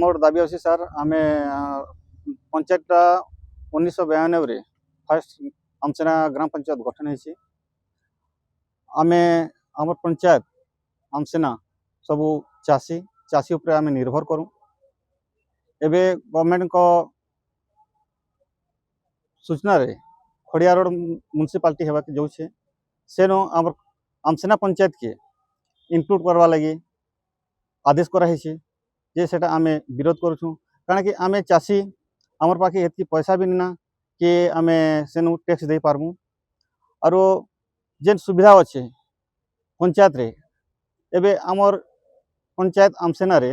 आमर दाबी अच्छे सार आम पंचायतटा 1992 फास्ट आमसेना ग्राम पंचायत गठन होती आम आम पंचायत आमसेना सबू चाषी चाषी उपरे आम निर्भर करूँ एबे गवर्नमेंट को सूचना रे खड़िया रोड म्युनिसिपालिटी होगा जो सेनो आम आमसेना पंचायत के इंक्लूड करवा लगी आदेश कराई जे सेटा आम विरोध करूँ कारण कि आम चाषी आमर पाखे ये पैसा भी ना कि आम सेनु टैक्स दे पारमु और जेन सुविधा अच्छे पंचायत रे एबे आमर पंचायत आमसेना रे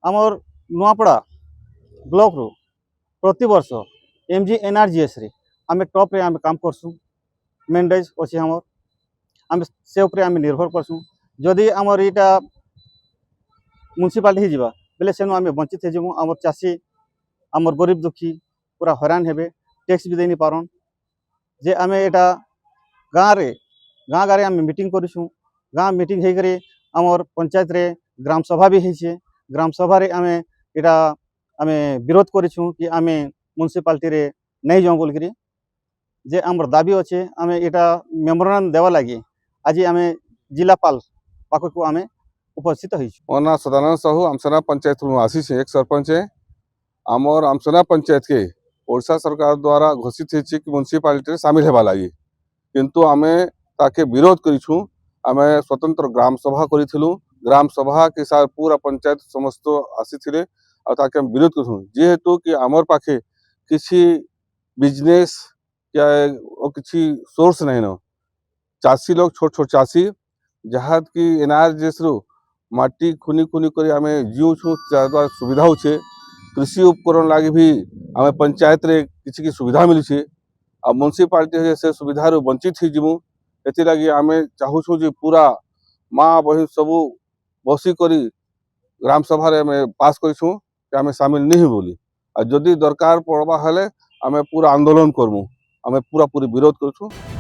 आमर नुआपड़ा ब्लॉक रू प्रति वर्ष MGNRGS रे आम टॉप रे आम काम करसु मेंडेज अच्छे आमर आम से उपरे आम निर्भर करसु जदि आमर इटा म्युनिसिपालिटी जीवा बेले सेनु आम वंचित हो आमर चाषी आमर गरीब दुखी पूरा हैरान हेबे टैक्स भी देनी पारन जे आम एटा गाँव रे आम मीटिंग करूँ गाँव मीटिंग होकर आमर पंचायत रे ग्राम सभा भी होइछे ग्राम सभा रे आम एटा आम विरोध करूँ कि आम म्युनिसिपालिटी रे नहीं जाऊँ बोल जे आमर दाबी अच्छे आम एटा मेमोरांडम देवा लगी आज आम जिलापाल पाखक आम उपस्थित हो ना सदानंद साहू आमसेना पंचायत आसी एक सरपंच है आमर आमसेना पंचायत के ओडिशा सरकार द्वारा घोषित है कि म्युनिसिपालिटी सामिल होगा लगी किंतु आम ताके विरोध करूँ आम स्वतंत्र ग्राम सभा करूँ ग्राम सभा के साथ पूरा पंचायत समस्त आसी ताके विरोध करूँ जेहेतु कि आमर पाखे किसी बिजनेस या किसी सोर्स नहीं न चाषी लोग छोट छोट चाषी जहाँ कि NRGS रु माटी खुनी खुनी कर आम जीवछु द्वारा सुविधा होचे कृषि उपकरण लगी भी आम पंचायत रे किसी की सुविधा मिलूँ आ म्युनिसिपालिटी से सुविधा वंचित हो जीवु एथि आम चाहूँ जे पूरा माँ बहन सबू बसिक ग्राम सभा रे आम पास करूँ आम सामिल नहीं बोली आ जदि दरकार पड़वा हेले आम पूरा आंदोलन करमु आम पूरा पूरी विरोध करूँ।